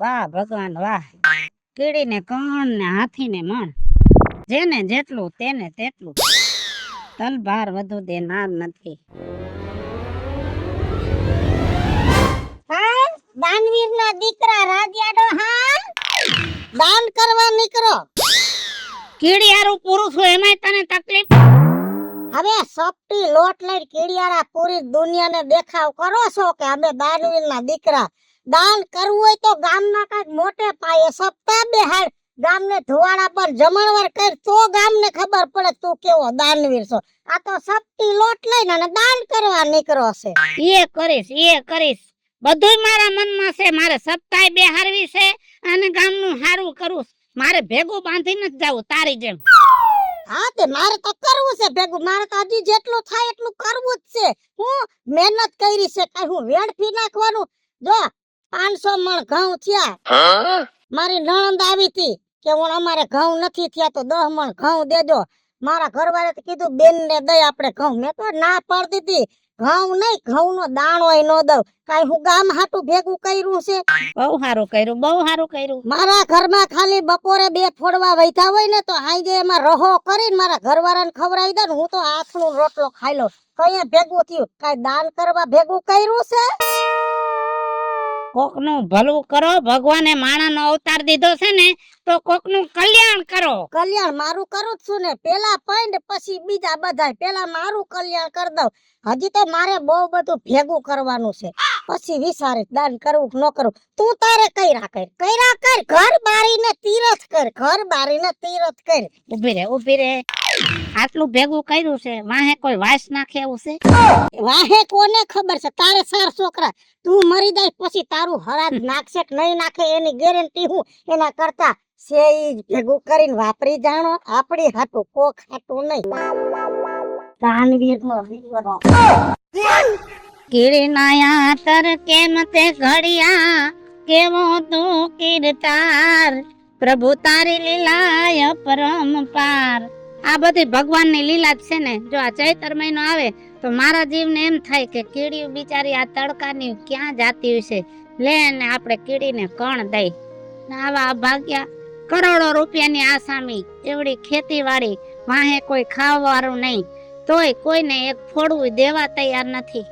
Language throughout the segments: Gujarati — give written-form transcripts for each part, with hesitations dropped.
વાહ ભગવાન વાહ, કીડીને કણ ને હાથીને મણ, જેને જેટલું તેને તેટલું, તલભાર વધુ દેનાર નથી. હા, દાનવીરના દીકરા રાજ્યાડો, હા દાન કરવા નીકળો. કીડિયારું પુરુષ હોય એમાંય તને તકલીફ? હવે સપટી લોટ લઈને કીડિયારા પૂરી દુનિયાને દેખાવ કરો છો કે અમે દાનવીરના દીકરા. દાન કરવું હોય તો ગામમાં કઈક મોટે પાયે સપ્તાહ બેહાડ, ગામને ધુવાડા પર જમણવાર કર, તો ગામને ખબર પડે તું કેવો દાનવીર છો. આ તો સપટી લોટ લઈને અને દાન કરવા નીકળો છે. એ કરીશ બધુંય મારા મનમાં છે. મારે સપ્તાહ બેહારવી છે અને ગામનું હારું કરું. મારે ભેગું બાંધીને જ જાવું તારી જેમ. હા તે મારે તો કરવું છે ભેગું. મારે તો હજી જેટલું થાય એટલું કરવું જ છે. હું મહેનત કરી છે, કઈ હું વેડફી નાખવાનું? જો 500 મણ ઘઉં થયા, મારી નણંદ આવી હતી કે હું અમારે ઘઉં નથી થયા તો 10 મણ ઘઉં દેજો. મારા ઘરવાળે કીધું બેન ને દઈ આપણે ઘઉં. મેં તો ના પાડી દીધી. ઘઉં નહીં, ઘઉંનો દાણોય ન દઉં. કાઈ હું ગામ હાટું ભેગું કર્યું છે. બહુ સારું કર્યું, બહુ સારું કર્યું. મારા ઘરમાં ખાલી બપોરે 2 ફોડવા વૈધા હોય ને તો હાંજે એમાં રહો કરીને મારા ઘરવાળાને ખવડાવી દઉં. હું તો આથનો રોટલો ખાઈ લઉં. કઈ ભેગું થયું? કાઈ દાન કરવા ભેગું કર્યું છે? કોકનું ભલું કરો. ભગવાને માણાનો અવતાર દીધો છે ને તો કોકનું કલ્યાણ કરો. કલ્યાણ મારું કરું છું ને. પેલા પૈંડ પછી બીજા બધાય. પેલા મારું કલ્યાણ કરી દઉં. હજી તો મારે બહુ બધું ભેગું કરવાનું છે. પછી વિચારે દાન કરવું કે ન કરવું. તું તારે કર્યા કર. ઘર બારીને તીરથ કર. ઘર બારીને તીરથ કર. ઊભી રે. આટલું ભેગું કર્યું છે, વાહે કોઈ વાસ નાખે એવું છે? વાહે કોને ખબર છે? તારે 4 છોકરા. તું મરી જાય પછી તારું હરાજ નાખશે કે નહીં નાખે એની ગેરંટી હું. એના કરતા છે ઈ ભેગું કરીને વાપરી જાણો. આપણી હાટું કોક હાટું નહીં. દાનવીરનો દીકરો. કીડીનાયા તર કેમ તે ઘડિયા, કેવો તું કીર્તાર, પ્રભુ તારી લીલાય પરંપાર. આ બધી ભગવાનની લીલા જ છે ને. જો આ ચૈતર મહિનો આવે તો મારા જીવને એમ થાય કે કીડી બિચારી આ તડકાની ક્યાં જાતી હશે, લે ને આપણે કીડીને કણ દઈ. આવા ભાગ્યા કરોડો રૂપિયાની આસામી, એવડી ખેતીવાડી, વાહે કોઈ ખાવાવાળું નહીં, તોય કોઈને એક ફોડવું દેવા તૈયાર નથી.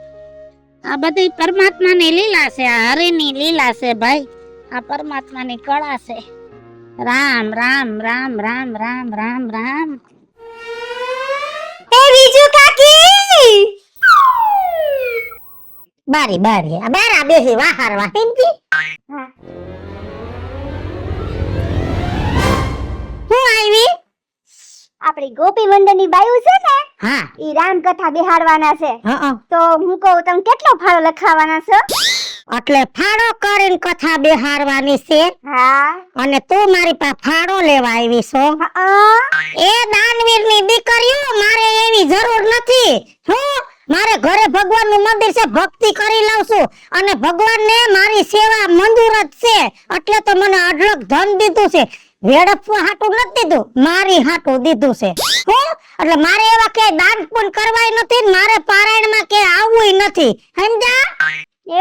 આ બધી પરમાત્માની લીલા છે, આ હરિની લીલા છે ભાઈ. આ પરમાત્માની કળા છે. રામ રામ રામ રામ રામ રામ રામ. એ બીજુ કાકી બારી આ બારા બેહી વાહારવા હિંદી. હું આવી? આપણી ગોપી મંડળની બાયું છે ને, હા ઈ રામ કથા બેહાડવાના છે. હા તો હું કહું તમે કેટલો ફાળો લખાવાના છો? એટલે ફાળો કરીને કથા બેહારવાની છે. હા. અને તું મારી પાસે ફાળો લેવા આવી છો? એ દાનવીરની દીકરીઓ, મારે એવી જરૂર નથી. હું મારે ઘરે ભગવાનનું મંદિર છે, ભક્તિ કરી લઉં છું અને ભગવાનને મારી સેવા મંજૂર જ છે. એટલે તો મને અઢળક ધન દીધું છે. વેડફવા હાટું નથી દીધું, મારી હાટું દીધું છે. હું એટલે મારે એવા કે દાન પણ કરવાય નથી, મારે પારાયણમાં કે આવવું નથી. સમજ્યા?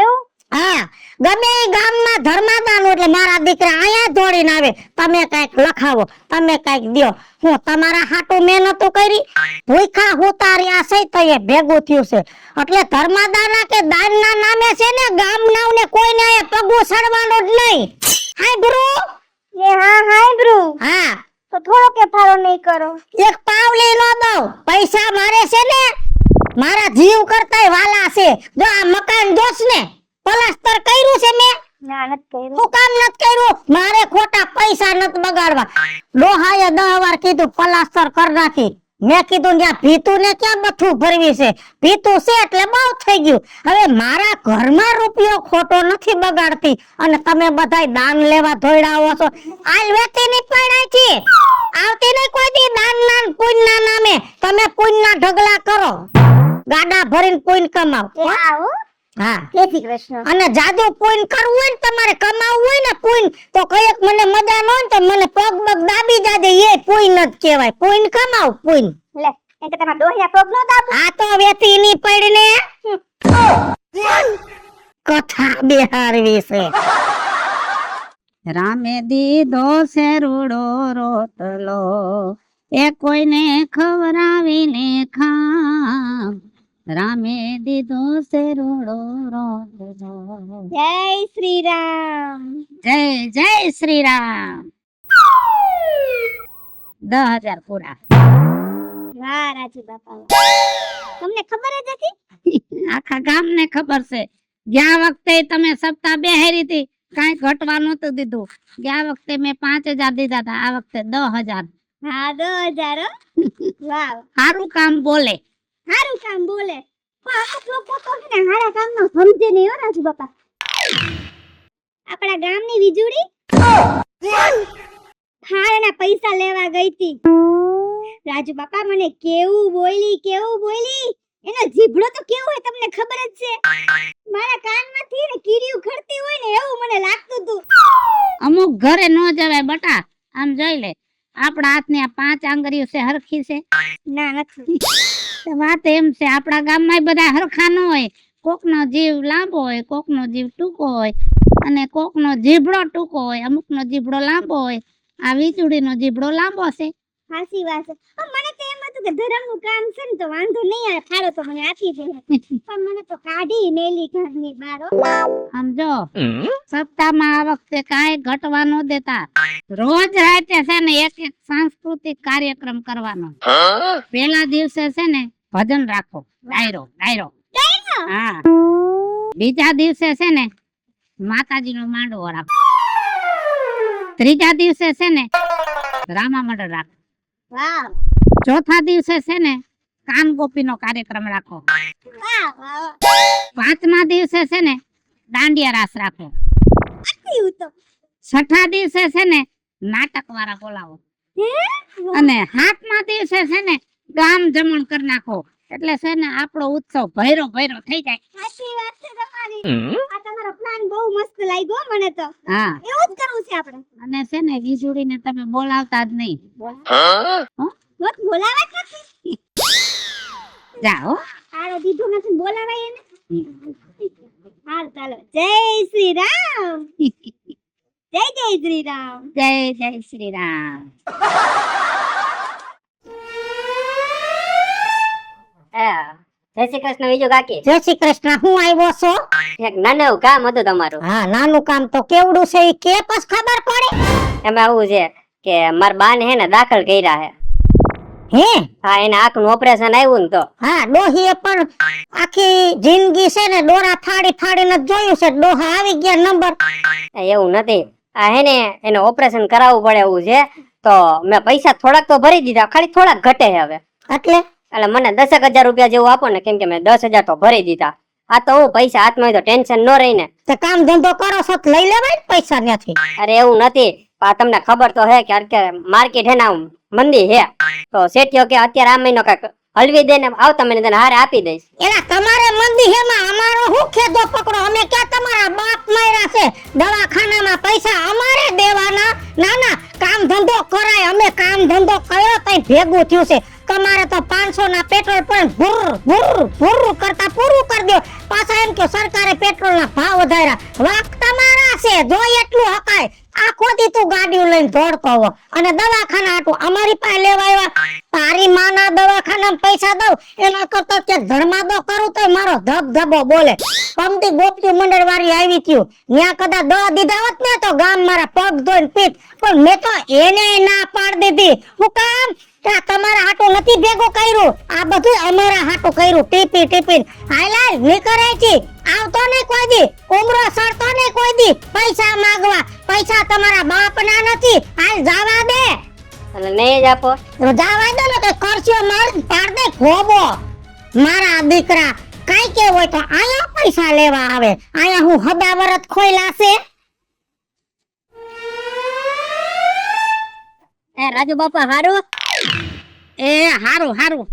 એવું? હા, ગમે એ ગામમાં ધર્માદાન એટલે મારા દીકરા અહીંયા દોડીને આવે, તમે કઈક લખાવો, તમે કઈક દ્યો. હું તમારા હાટું મહેનત કરી, ભૂખા ઉતાર્યા છે તો એ ભેગું થયું છે. એટલે ધર્માદાના કે દાનના નામે છે ને ગામનાઓને કોઈને એ પગું સડવાનું જ નહીં. હાય બ્રુ. એ હા હાય બ્રુ. હા, તો થોડો કે ફાળો નહીં કરો? એક પાવલી નો દઉં. પૈસા મારે છે ને મારા જીવ કરતાય વાલા છે. જો આ મકાન જોશ ને, પ્લાસ્ટર કર્યું છે મેં? ના, નથી કર્યું. હું કામ નથી કર્યું? મારે ખોટા પૈસા નથી બગાડવા. ડોહાએ 10 વાર કીધું પ્લાસ્ટર કરી નાખી. મેં કીધું ત્યાં ભીતું ને ક્યાં બથું ભરવી છે, ભીતું છે એટલે બહુ થઈ ગયું. હવે મારા ઘરમાં રૂપિયો ખોટો નથી બગાડતી અને તમે બધાય દાન લેવા ધોઈડાવો છો. આલ વેતી ની પડાય છે, આવતી નહીં કોઈ દી દાન ના પુણ્યના નામે. તમે પુણ્યના ઢગલા કરો, ગાડા ભરીને પુણ્ય કમાઓ. આવો. હા, જય શ્રી કૃષ્ણ. અને જાદુ પુણ્ય કરવું હોય ને, તમારે કમાવવું હોય ને પુણ્ય, તો કઈક મને મજા ન હોય તો મને પગ દાબી જાજે, એ પુણ્ય જ કહેવાય. પુણ્ય કમાવ, પુણ્ય. લે, એ કે તમારા ડોહિયા પગ નો દાબો. આ તો વેતી ની પડીને કથા બેહારવી છે. રામે દીધો છે રૂડો રોટલો એ કોઈને ખવરાવીને ખામ રામે દીધો છે રૂડો રોટલો જય શ્રી રામ. જય જય શ્રી રામ 10,000 પૂરા વાહ રાજુ બાપા વાહ. તમને ખબર જ હતી? આખા ગામને ખબર છે ગયા વખતે તમે સપ્તાહ બેહેરી હતી કાંઈ ઘટવા નહોતું દીધું ગયા વખતે મેં 5,000 દીધા હતા આ વખતે 10,000 હા 10,000 હો. વાહ સારું કામ બોલે સારું કામ બોલે પણ અમુક લોકો તો છે ને હારા કામનો સમજે નહીં હો રાજુ બાપા. આપણા ગામની વીજળી ફાળના પૈસા લેવા ગઈ હતી. રાજુ બાપા મને કેવું બોલી એનો જીભડો તો કેવો હોય તમને ખબર જ છે. મારા કાનમાંથી ને કીડીયું ખડતી હોય ને એવું મને લાગતું હતું. અમુક ઘરે ન જવાય બટા આમ જોઈ લે આપણા હાથની આ 5 આંગળીઓ છે હરખી છે ના નથી. તો વાત એમ છે આપણા ગામમાં બધા હરખા ન હોય કોકનો જીવ લાંબો હોય કોકનો જીવ ટૂંકો હોય અને કોકનો જીભડો ટૂંકો હોય અમુકનો જીભડો લાંબો હોય આ વીજળીનો જીભડો લાંબો છે સાચી વાત છે. પણ મને તો એમ હતું કે ધરમનું કામ છે ને તો વાંધો નહીં આવે ફાળો તો મને આપી દે. પણ મને તો કાઢી મેલી ઘરની બહાર હો. સમજો સપ્તાહમાં આ વખતે કાંઈ ઘટવા ન દેતા રોજ રાતે છે ને એક સાંસ્કૃતિક કાર્યક્રમ કરવાનો પહેલા દિવસે છે ને ભજન રાખો ડાયરો હા બીજા દિવસે છે ને માતાજીનો માંડવો રાખો ત્રીજા દિવસે છે ને રામા મંડળ રાખો વાહ ચોથા દિવસે છે ને કાન ગોપીનો કાર્યક્રમ રાખો વાહ વાહ. પાંચમા દિવસે છે ને દાંડિયા રાસ રાખો આટલું તો છઠ્ઠા દિવસે છે ને નાટક વાળા બોલાવો હે? અને સાતમા દિવસે છે ને ગામ જમણ કરી નાખો એટલે છે ને આપણો ઉત્સવ ભૈરો થઈ જાય સાચી વાત છે તમારી. આ તમારો પ્લાન બહુ મસ્ત લાગ્યો મને તો. હા એવું જ કરવું છે આપણે. અને છે ને વીજળીને તમે બોલાવતા જ નહીં મત બોલાવા જ નથી. જાઓ આરો દીધું નથી બોલાવાય એને. હાલ ચાલો જય શ્રી રામ. જય શ્રી રામ. જય શ્રી રામ જય શ્રી કૃષ્ણ બીજું કાકી જય શ્રી કૃષ્ણ હું આવ્યો છો એક નાનું એવું કામ હતું તમારું હા નાનું કામ તો કેવડું છે ઈ કે પછી ખબર પડે એમાં આવું છે કે મારા બા ને હે ને દાખલ કર્યા હે હે હા એને આંખનું ઓપરેશન આવ્યું ને તો હા ડોહીએ પણ આખી જિંદગી છે ને ડોરા ફાડીને જ જોયું છે ડોહા આવી ગયા નંબર એવું નથી આ હે ને એને ઓપરેશન કરાવવું પડે એવું છે તો મેં પૈસા થોડાક તો ભરી દીધા ખાલી થોડાક ઘટે છે હવે એટલે એટલે મને 10,000 રૂપિયા જેવું આપો ને કેમ કે મેં 10,000 તો ભરી દીધા આ તો હું પૈસા હાથમાં હોય તો ટેન્શન ન રહી ને તે કામ ધંધો કરો છો તો લઈ લેવાય ને પૈસા ત્યાંથી અરે એવું નથી આ તમને ખબર તો હે કે અત્યારે માર્કેટ હે ને આમ મંદી હે તો શેઠિયો કે અત્યારે આ મહિનો કાંઈક હલવી દે ને આવતા મહિને તને હારે આપી દઈશ એલા તમારે મંદી હેમાં અમારો હું ખેદો પકડો અમે ક્યાં તમારા બાપ માર્યા છે દવાખાનામાં પૈસા અમારે દેવાના ના ના કામ ધંધો કરાય અમે કામ ધંધો કર્યો તઈ ભેગું થયું છે તમારે તો 500 ના પેટ્રોલ પણ ભુર કરતા પૂરું કરી દો પાછા એમ કે સરકારે પેટ્રોલ ના ભાવ વધાર્યા વાક તમારા છે જો એટલું હકાય આખો દી તું ગાડીઓ લઈને દોડતો હો અને દવાખાના આટું અમારી પાસે લેવા આવ્યા તારી માના દવાખાના પૈસા દઉં એના કરતા કે ધર્માદો કરું તો મારો ધબધબો બોલે પંક્તિ ગોપી મંડળ વાળી આવી થયું ત્યાં કદાચ દવા દીધા હોત ને તો ગામ મારા પગ ધોઈને પીત પણ મેં તો એને ના પાડી દીધી હું કામ તમારા હાટું નથી ભેગું કર્યું આ બધું અમારા હાટું કર્યું ટીપી હાયલાલ નીકળે છે આવતો નહીં કોઈ દી ઉમરો સરતો નહીં કોઈ દી પૈસા માંગવા પૈસા તમારા બાપના નથી હાલ જવા દે એટલે નહીં જ આપો જવા દે ને તો ખર્ચો માર પાડ દે ખોબો મારા દીકરા કઈ કે હોય તો આયા પૈસા લેવા આવે આયા હું હદાવરત ખોઈલા છે એ રાજુ બાપા હારું એ હારું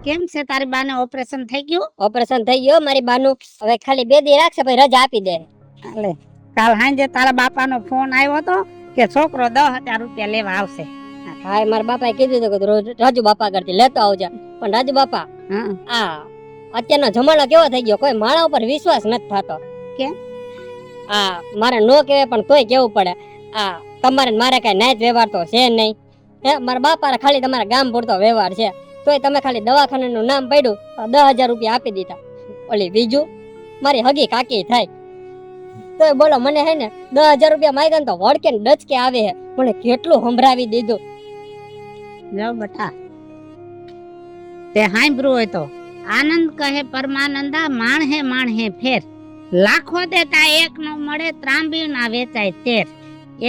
કેમ છે તારી બાને ઓપરેશન થઈ ગયું ઓપરેશન થઈ ગયો મારી બાનું હવે ખાલી 2 દી રાખશે પછી રજા આપી દે એટલે કાલ સાંજે તારા બાપાનો ફોન આવ્યો તો કે છોકરો 10,000 રૂપિયા લેવા આવશે હા મારા બાપાએ કીધું હતું કે રાજુ બાપા કરતી લેતો આવજો પણ રાજુ બાપા હા આ અત્યારનો જમાનો કેવો થઈ ગયો કોઈ માણસ ઉપર વિશ્વાસ નથી થતો કેમ? મારે નો કહેવાય પણ તોય કેવું પડે આ તમારે ને મારે કઈ નાયત વ્યવહાર તો છે નહીં. હે મારા બાપા ખાલી તમારા ગામ પૂરતો વ્યવહાર છે, તોય તમે ખાલી દવાખાનાનું નામ પડ્યું તો 10,000 રૂપિયા આપી દીધા. ઓલી બીજું મારી હગી કાકી થાય તોય બોલો મને હે ને 10,000 રૂપિયા માંગ્યા ને તો વળકે ને ડચકે આવે હે. મને કેટલું સંભળાવી દીધું. જો બટા, તે સાંભળ્યું હોય તો આનંદ કહે પરમાનંદા, માણ હે ફેર, લાખો દેતા એક નો મળે, ત્રાંબી ના વેચાય તેર.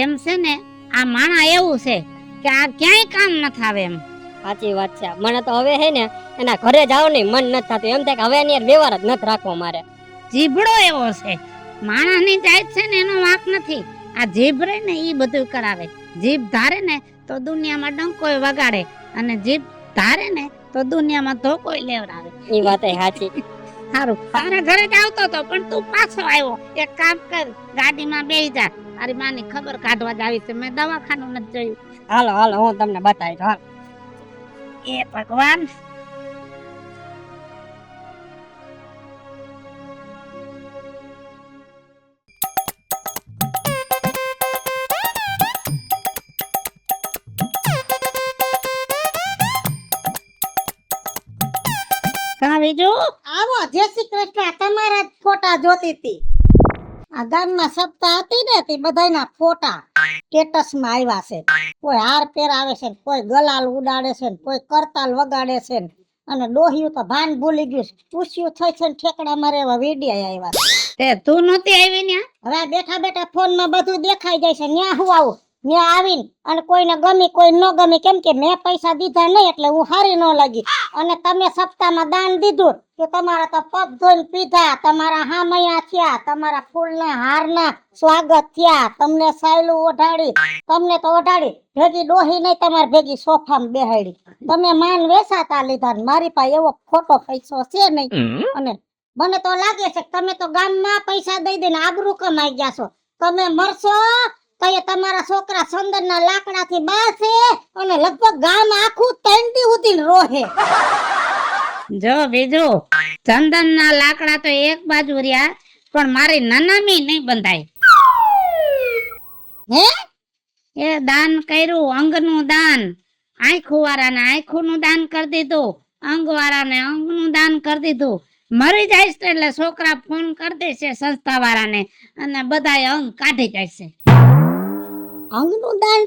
એમ છે ને આ માણા એવું છે કે આ ક્યાંય કામ ન થાવે એમ. સાચી વાત છે. મને તો હવે હે ને એના ઘરે જાવ ને મન નથી થતું. એમ થાય કે હવે એની હારે વ્યવહાર જ નથી રાખવો મારે. જીભડો એવો છે, માણસની જાત છે ને એનો વાંક નથી. આ જીભ રે ને ઈ બધું કરાવે. જીભ ધારે ને તો દુનિયામાં ડંકોય વગાડે, અને જીભ ધારે ને તો દુનિયામાં ધોકોય લેવડાવે. ઈ વાત સાચી. સારું, તારા ઘરે જ આવતો તો પણ તું પાછો આવ્યો. એક કામ કર, ગાડીમાં બેસી જા. તારી માની ખબર કાઢવા જ આવી છે. મેં દવાખાનું નથી જોયું. હાલો હાલો હું તમને બતાવીશ. હાલ. એ ભગવાન, બીજું આવો જય શ્રી કૃષ્ણ. તમારા જ ફોટા જોતી હતી. આ ગામમાં સપ્તાહ હતી ને તે બધાના ફોટા સ્ટેટસ માં આવ્યા છે. કોઈ હાર પહેરાવે છે, કોઈ ગલાલ ઉડાડે છે, કોઈ કરતાલ વગાડે છે, અને ડોહિયું તો ભાન ભૂલી ગયું છે. પૂછ્યું થઈ છે ને ઠેકડા મારે એવા વિડિયા આવ્યા છે. તે તું નહોતી આવી ને? હવે બેઠા બેઠા ફોન માં બધું દેખાઈ જાય છે. ન્યા હું આવું, ન્યા આવીને અને કોઈને ગમી કોઈ ન ગમી, કેમ કે મેં પૈસા દીધા નહીં એટલે હું હારી ન લાગી. અને તમે સપ્તાહમાં દાન દીધું તો તમારા તો પગ ધોઈને પીધા, તમારા હામૈયા થયા, તમારા ફૂલના હારના સ્વાગત થયા, તમને સાયલું ઓઢાડી, તમને તો ઓઢાડી ભેગી ડોહી નહીં, તમારે ભેગી સોફામાં બેહાડી. તમે માન વેસાતા લીધા. મારી પાસે એવો ખોટો પૈસો છે નહીં. અને મને તો લાગે છે કે તમે તો ગામમાં પૈસા દઈ દઈને આબરૂ કમાઈ ગયા છો. તમે મરશો તો એ તમારા છોકરા સંદનના લાકડાથી બાળશે અને લગભગ ગામ આખું તંડી ઉતીને રોહે. જો બીજું, ચંદનના લાકડા તો એક બાજુ રહ્યા, પણ મારી નનામી નહીં બંધાય. હે એ દાન કર્યું, અંગનું દાન. આંખું વાળાને આંખુંનું દાન કરી દીધું, અંગ વાળાને અંગનું દાન કરી દીધું. મરી જાય છે એટલે છોકરા ફોન કરી દેશે સંસ્થા વાળાને, અને બધાય અંગ કાઢી જાય છે. અંગનું દાન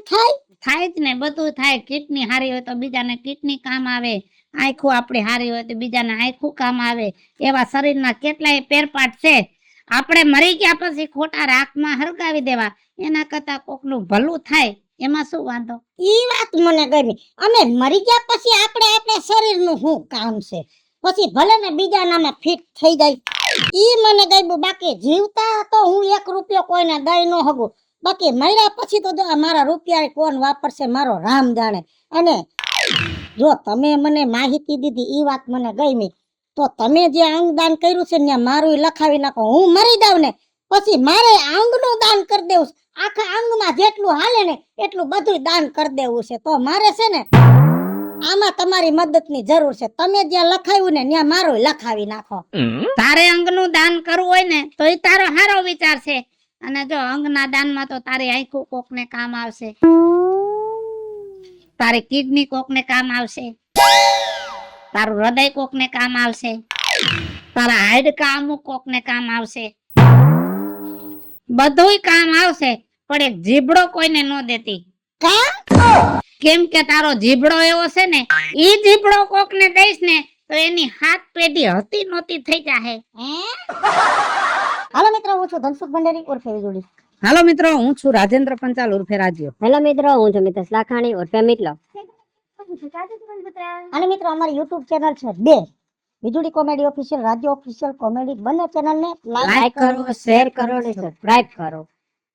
થાય જ ને, બધું થાય. કિડની હારી હોય તો બીજાને કિડની કામ આવે, આંખું આપણી હારી હોય તો બીજાને આંખું કામ આવે. એવા શરીરના કેટલાય પેરપાટ છે. આપણે મરી ગયા પછી ખોટા રાખમાં હરગાવી દેવા, એના કરતા કોકનું ભલું થાય એમાં શું વાંધો? ઈ વાત મને ગમી. અમે મરી ગયા પછી આપણે શરીરનું શું કામ છે? પછી ભલે ને બીજા નામે ફિટ થઈ જાય, ઈ મને ગમ્યું. બાકી જીવતા તો હું 1 રૂપિયો કોઈને દઈ ન હગું. બાકી મર્યા પછી તો જો મારા રૂપિયા કોણ વાપરશે મારો રામ જાણે. અને જો તમે મને માહિતી દીધી ઈ વાત મને ગમી, તો તમે જે અંગદાન કર્યું છે ને મારું લખાવી નાખો. હું મરી જાવ ને પછી મારે અંગનું દાન કરી દેવું છે. આખા અંગમાં જેટલું હાલે ને એટલું બધું દાન કરી દેવું છે. તો મારે છે ને આમાં તમારી મદદની જરૂર છે. તમે જ્યાં લખાવ્યું ને ત્યાં મારું લખાવી નાખો. તારે અંગનું દાન કરવું હોય ને તો એ તારો સારો વિચાર છે. અને જો અંગના દાનમાં તો તારી આંખું કોકને કામ આવશે, તારી કિડની કોકને કામ આવશે, તારું હૃદય કોકને કામ આવશે, તારા હાડકા અમુક કોકને કામ આવશે, બધુંય કામ આવશે. પણ એક જીભડો કોઈને ન દેતી. કેમ કે તારો જીભડો એવો છે ને, ઈ જીભડો કોકને દઈશ ને તો એની 7 પેઢી હતી નહોતી થઈ જાહે. હાલો મિત્રો, હું છું ધનસુખ ભંડારી ઉર્ફે વીજળી. હાલો મિત્રો, હું છું રાજેન્દ્ર પંચાલ ઉર્ફે રાજ્યો. હેલો મિત્રો, હું છું મિતેશ લાખાણી ઉર્ફે મિતલો. અને મિત્રો અમારી YouTube ચેનલ છે 2, વીજળી કોમેડી ઓફિશિયલ, રાજ્ય ઓફિશિયલ કોમેડી. બંને ચેનલ ને લાઈક કરો, શેર કરો અને સબસ્ક્રાઇબ કરો.